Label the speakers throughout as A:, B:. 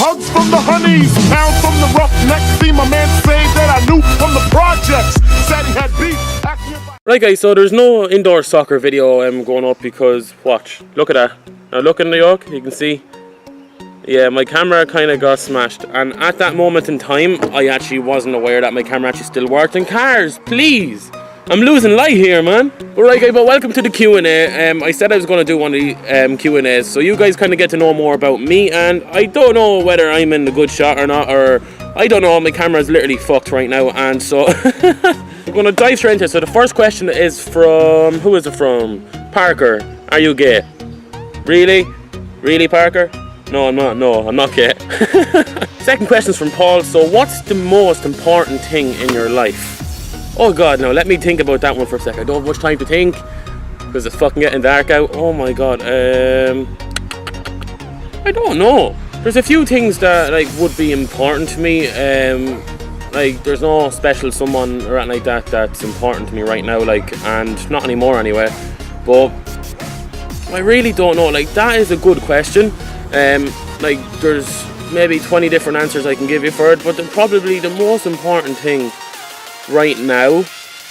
A: Hugs from the honeys, pounds from the roughnecks. See my man say that I knew from the projects. Said he had beef.
B: Right guys, so there's no indoor soccer video going up because, watch, look at that. Now look in the yoke, you can see. Yeah, my camera kind of got smashed. And at that moment in time, I actually wasn't aware that my camera actually still worked. And cars, please! I'm losing light here, man. But right guys, but welcome to the Q&A. I said I was going to do one of the Q&As, so you guys kind of get to know more about me. And I don't know whether I'm in the good shot or not, or I don't know, my camera's literally fucked right now. And so, we're going to dive straight into it. So the first question is from, who is it from? Parker, are you gay? Really? Really, Parker? No, I'm not. No, I'm not gay. Second question is from Paul. So what's the most important thing in your life? Oh god, now let me think about that one for a sec. I don't have much time to think because it's fucking getting dark out. Oh my god. I don't know. There's a few things that like would be important to me. Like there's no special someone or anything like that that's important to me right now, like, and not anymore anyway. But I really don't know. Like that is a good question. Like there's maybe 20 different answers I can give you for it, but probably the most important thing right now,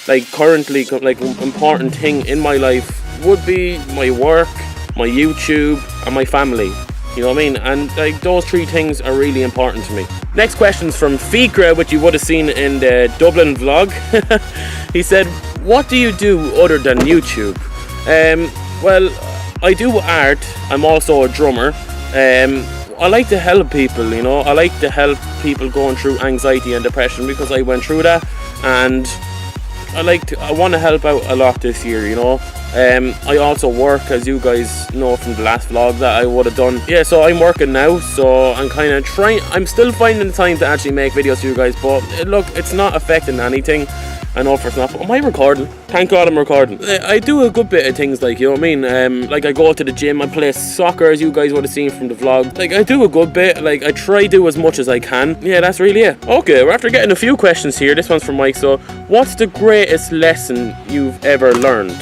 B: like currently, like important thing in my life would be my work, my YouTube, and my family. You know what I mean? And like those three things are really important to me. Next question's from Fikra, which you would have seen in the Dublin vlog. He said, "What do you do other than YouTube?" Well, I do art. I'm also a drummer. I like to help people, you know. I like to help people going through anxiety and depression because I went through that, and I want to help out a lot this year, you know. I also work, as you guys know from the last vlog that I would have done. Yeah, so I'm working now, so I'm kind of I'm still finding the time to actually make videos for you guys, but look, it's not affecting anything. I know for it's not. Am I recording? Thank God I'm recording. I do a good bit of things, like, you know what I mean? Like I go to the gym, I play soccer, as you guys would have seen from the vlog. Like I do a good bit, like I try to do as much as I can. Yeah, that's really it. Okay, we're after getting a few questions here. This one's from Mike. So, what's the greatest lesson you've ever learned?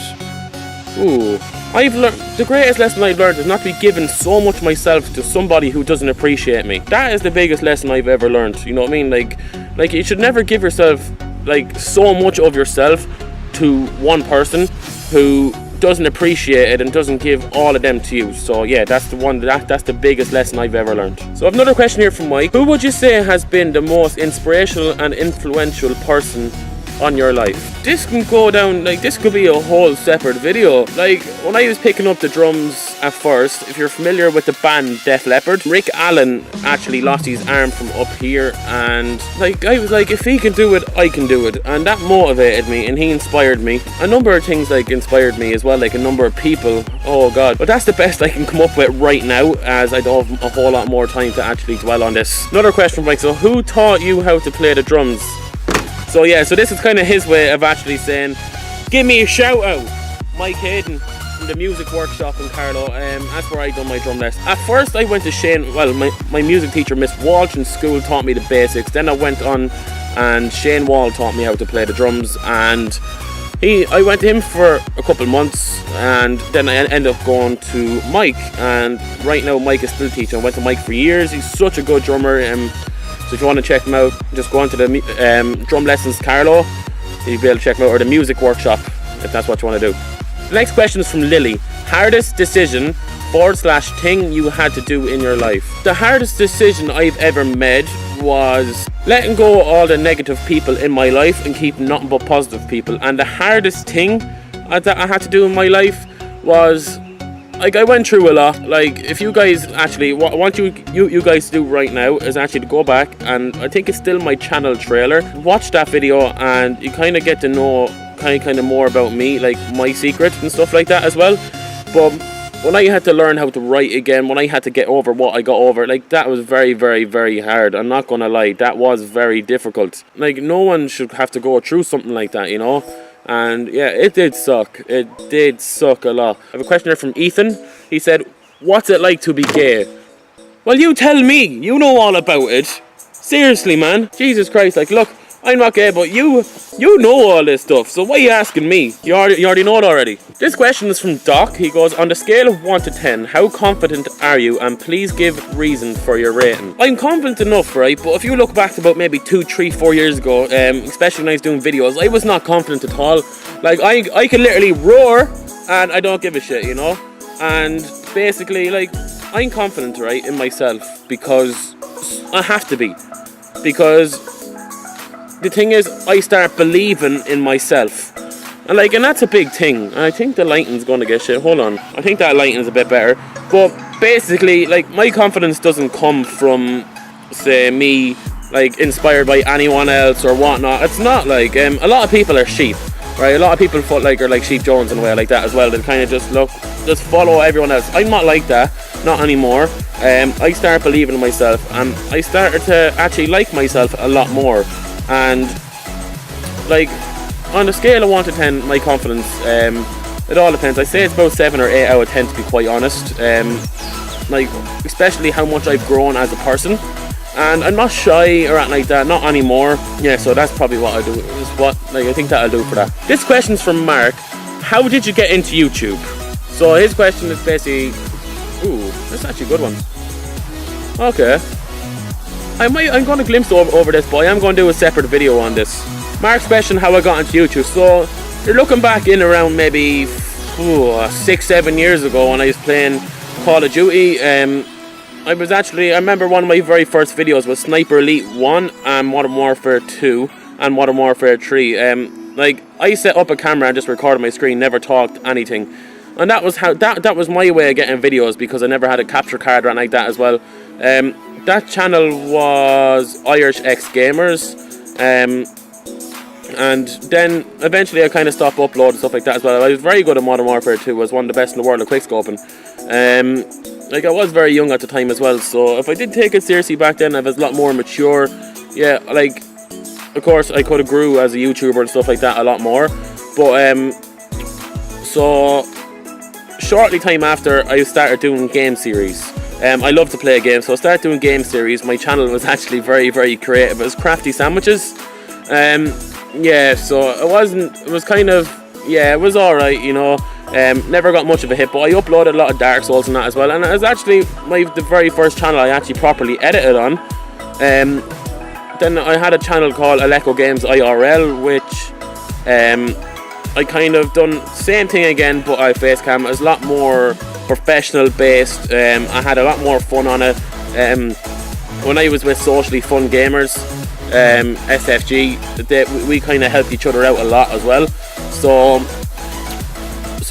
B: Ooh. The greatest lesson I've learned is not to be giving so much myself to somebody who doesn't appreciate me. That is the biggest lesson I've ever learned. You know what I mean? Like you should never give yourself like so much of yourself to one person who doesn't appreciate it and doesn't give all of them to you. So yeah, that's the biggest lesson I've ever learned. So I have another question here from Mike. Who would you say has been the most inspirational and influential person on your life? This can go down, like this could be a whole separate video. Like when I was picking up the drums at first, if you're familiar with the band Def Leppard, Rick Allen actually lost his arm from up here, and like I was like, if he can do it, I can do it, and that motivated me and he inspired me. A number of things like inspired me as well, like a number of people. Oh god, but that's the best I can come up with right now, as I don't have a whole lot more time to actually dwell on this. Another question from Mike. So who taught you how to play the drums? So yeah, so this is kind of his way of actually saying, give me a shout out, Mike Hayden from the music workshop in Carlow. That's where I done my drum lesson. At first I went to Shane, well my music teacher Miss Walsh in school taught me the basics. Then I went on and Shane Wall taught me how to play the drums, and I went to him for a couple months, and then I ended up going to Mike, and right now Mike is still teaching. I went to Mike for years. He's such a good drummer. So if you want to check him out, just go on to the Drum Lessons Carlow. You'll be able to check him out, or the music workshop, if that's what you want to do. The next question is from Lily. Hardest decision / thing you had to do in your life? The hardest decision I've ever made was letting go of all the negative people in my life and keep nothing but positive people. And the hardest thing that I had to do in my life was, like, I went through a lot. Like, if you guys actually, what I want you guys to do right now is actually to go back, and I think it's still my channel trailer, watch that video, and you kind of get to know kind of more about me, like my secrets and stuff like that as well. But when I had to learn how to write again, when I had to get over what I got over, like that was very, very, very hard. I'm not gonna lie, that was very difficult. Like, no one should have to go through something like that, you know. And yeah, it did suck. It did suck a lot. I have a question here from Ethan. He said, what's it like to be gay? Well, you tell me. You know all about it. Seriously, man. Jesus Christ. Like, look, I'm not gay, but you know all this stuff, so why are you asking me? You already know it already. This question is from Doc. He goes, on the scale of 1 to 10, how confident are you, and please give reason for your rating. I'm confident enough, right, but if you look back to about maybe 2, 3, 4 years ago, especially when I was doing videos, I was not confident at all. Like, I could literally roar, and I don't give a shit, you know? And basically, like, I'm confident, right, in myself, because I have to be. Because the thing is, I start believing in myself. And that's a big thing. And I think the lighting's going to get shit. Hold on. I think that lighting's a bit better. But basically, like, my confidence doesn't come from, say, me, like, inspired by anyone else or whatnot. It's not like, a lot of people are sheep, right? A lot of people are like Sheep Jones in a way like that as well. They kind of just follow everyone else. I'm not like that. Not anymore. I started believing in myself, and I started to actually like myself a lot more. And like, on a scale of 1 to 10, my confidence, it all depends. I say it's about 7 or 8 out of 10, to be quite honest. Like, especially how much I've grown as a person, and I'm not shy or anything like that, not anymore. Yeah, so that's probably what I do. I think that'll do for that. This question's from Mark. How did you get into YouTube? So his question is basically, ooh, that's actually a good one. Okay. I'm going to glimpse over this, but I am going to do a separate video on this. Mark's question, how I got into YouTube. So, you're looking back in around maybe 6-7 years ago when I was playing Call of Duty. I remember one of my very first videos was Sniper Elite 1 and Modern Warfare 2 and Modern Warfare 3. Like, I set up a camera and just recorded my screen, never talked anything. And that was that was my way of getting videos, because I never had a capture card or anything like that as well. That channel was Irish X Gamers, and then eventually I kind of stopped uploading stuff like that as well. I was very good at Modern Warfare 2, was one of the best in the world at quickscoping. Like, I was very young at the time as well, so if I did take it seriously back then, I was a lot more mature. Yeah, like, of course I could have grew as a YouTuber and stuff like that a lot more, but so shortly time after, I started doing game series. I love to play games, so I started doing game series. My channel was actually very, very creative. It was Crafty Sandwiches. Yeah, so it was alright, you know. Never got much of a hit, but I uploaded a lot of Dark Souls and that as well. And it was actually the very first channel I actually properly edited on. Then I had a channel called Aleco Games IRL, which I kind of done same thing again, but I face cam. It was a lot more professional based. I had a lot more fun on it. When I was with Socially Fun Gamers, SFG, we kind of helped each other out a lot as well. So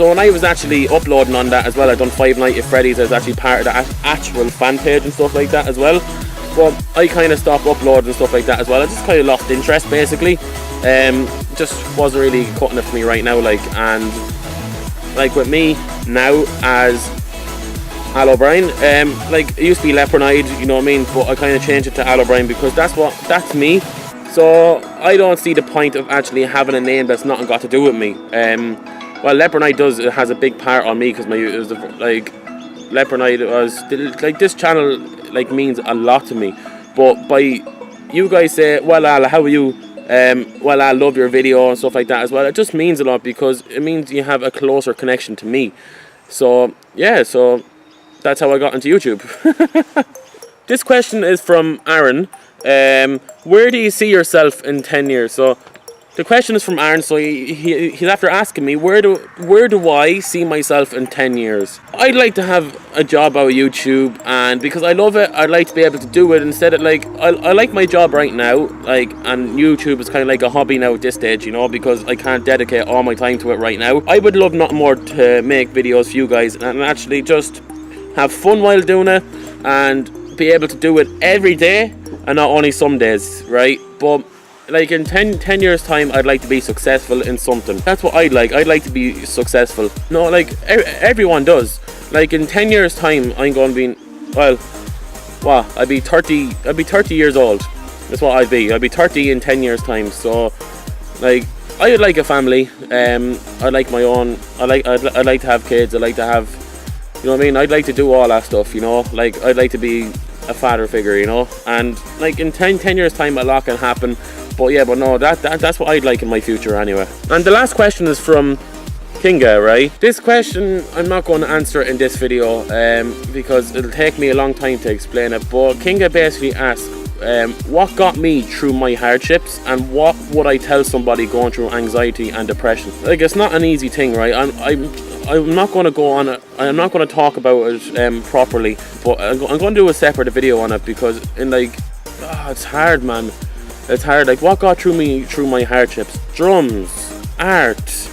B: when I was actually uploading on that as well, I done Five Nights at Freddy's. I was actually part of the actual fan page and stuff like that as well. But I kind of stopped uploading and stuff like that as well. I just kind of lost interest, basically. Just wasn't really cutting it for me right now, like. And like with me now as Ø'Bríen, like, it used to be Leopardite, you know what I mean, but I kind of changed it to Ø'Bríen because that's me. So I don't see the point of actually having a name that's not got to do with me. Well, Leopardite it has a big part on me, because Leopardite was like, this channel like means a lot to me. But by you guys say, well, Al, how are you? Well, I love your video and stuff like that as well. It just means a lot, because it means you have a closer connection to me. So yeah, so that's how I got into YouTube. This question is from Aaron. Where do you see yourself in 10 years? So the question is from Aaron, so he's after asking me, where do I see myself in 10 years? I'd like to have a job out of YouTube, and because I love it, I'd like to be able to do it instead of like, I like my job right now, like, and YouTube is kind of like a hobby now at this stage, you know, because I can't dedicate all my time to it right now. I would love nothing more to make videos for you guys and actually just have fun while doing it, and be able to do it every day and not only some days, right? But like in 10 years time, I'd like to be successful in something. That's what I'd like to be successful. No, like everyone does. Like in 10 years time, I'm going to be, well, I'd be 30 years old. That's what I'd be 30 in 10 years time. So like, I would like a family. I'd like my own, I'd like to have kids. I'd like to have, you know what I mean? I'd like to do all that stuff, you know? Like, I'd like to be a father figure, you know? And like in 10 years time, a lot can happen. But yeah, but no, that's what I'd like in my future anyway. And the last question is from Kinga, right? This question, I'm not going to answer it in this video because it'll take me a long time to explain it. But Kinga basically asked, what got me through my hardships, and what would I tell somebody going through anxiety and depression? Like, it's not an easy thing, right? I'm not going to go on it. I'm not going to talk about it properly, but I'm going to do a separate video on it because it's hard, man. It's hard. Like, what got me through my hardships? Drums, art.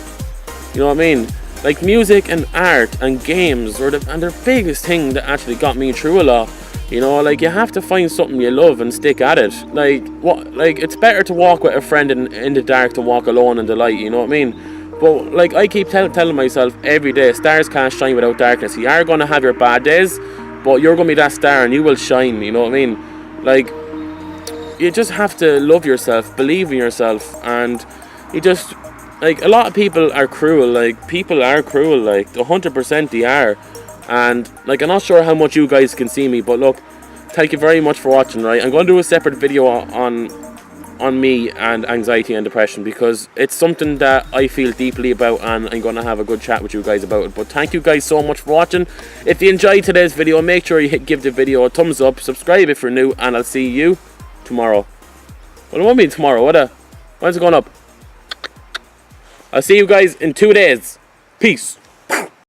B: You know what I mean? Like, music and art and games are the biggest thing that actually got me through a lot. You know, like, you have to find something you love and stick at it. Like, it's better to walk with a friend in the dark than walk alone in the light, you know what I mean? But, like, I keep telling myself every day, stars can't shine without darkness. You are going to have your bad days, but you're going to be that star and you will shine, you know what I mean? Like, you just have to love yourself, believe in yourself, and you just, like, a lot of people are cruel. Like, people are cruel, like, 100% they are. And, like, I'm not sure how much you guys can see me, but look, thank you very much for watching, right? I'm going to do a separate video on me and anxiety and depression because it's something that I feel deeply about, and I'm going to have a good chat with you guys about it. But thank you guys so much for watching. If you enjoyed today's video, make sure you give the video a thumbs up, subscribe if you're new, and I'll see you tomorrow. Well, it won't be tomorrow, when's it going up? I'll see you guys in 2 days. Peace.